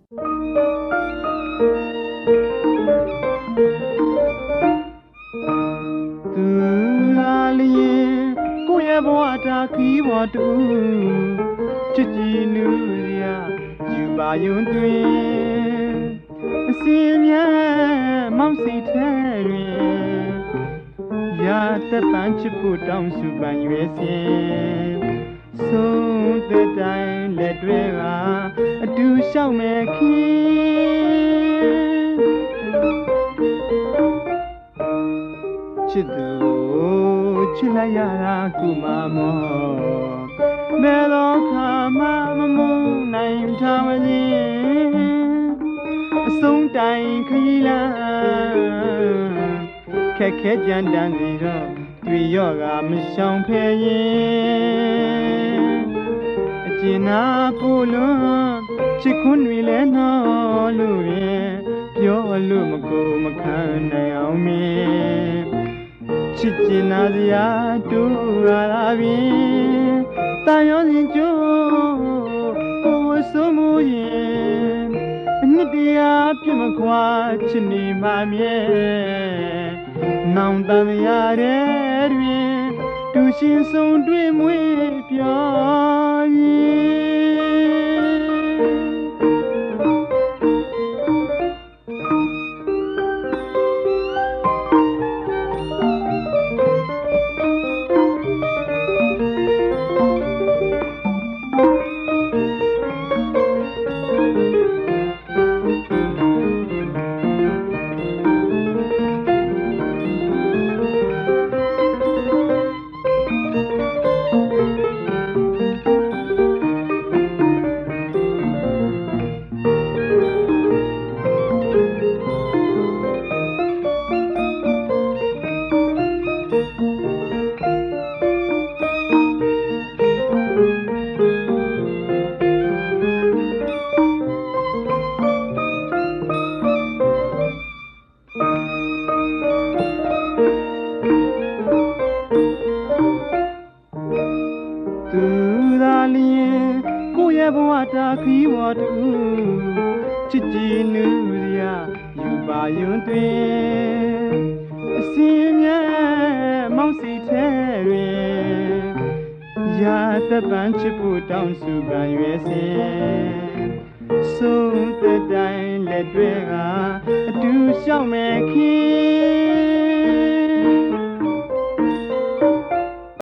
ကိုရဲ့ဘဝတာခီးဘဝတူချစ်ကြည်နူရယူပါယွန်းတွင်အစင်မြဲမောင်စီထဲတွင်ရာသက်ပန်းချစ်ဖို့တောင်းစုပန်ရွယ်စဉ်ဆုံးတဲ့တိုင်းလက်တွေကအတူရှောက်မဲ့ခီးချစ်သူချစ်လိုက်ရတာကုမမောမဲတော့ခါမမမုန်းနိုင်ထားမခြင်းအဆုံးတိုင်ခရီးလန်းခက်ခဲကြမ်းတမ်းစီတော့တွေ့ရော့ကမရှောင်ဖဲရင်အကျဉ်းနာပို့လွန်ချစ်ခွန်းတွေလဲနော်လို့ရင်ပြောလို့မကိုမခံနိုင်အောင်မင်းချစ်ကျင်နာစရာတူလာပြီတာရောစဉ်ကျိုးကိုဝဆိုးမှုရင်အနှစ်တရာပြစ်မခွာချစ်နေမှမြဲနောင်တန်ရတဲ့တွင်တူရှင်ဆုံးတွေ့မွေးပြောရင်ကိုရဲ့ဘဝတာခီးဘဝတူချစ်ကြည်နူရယူပါယွန်းတွင်အစင်မြဲမောင်စီထဲတွင်ရာသက်ပန်းချစ်ဖို့တောင်းစုပန်ရွယ်စဉ်ဆုံးတဲ့တိုင်းလက်တွေကအတူရှောက်မဲ့ခီး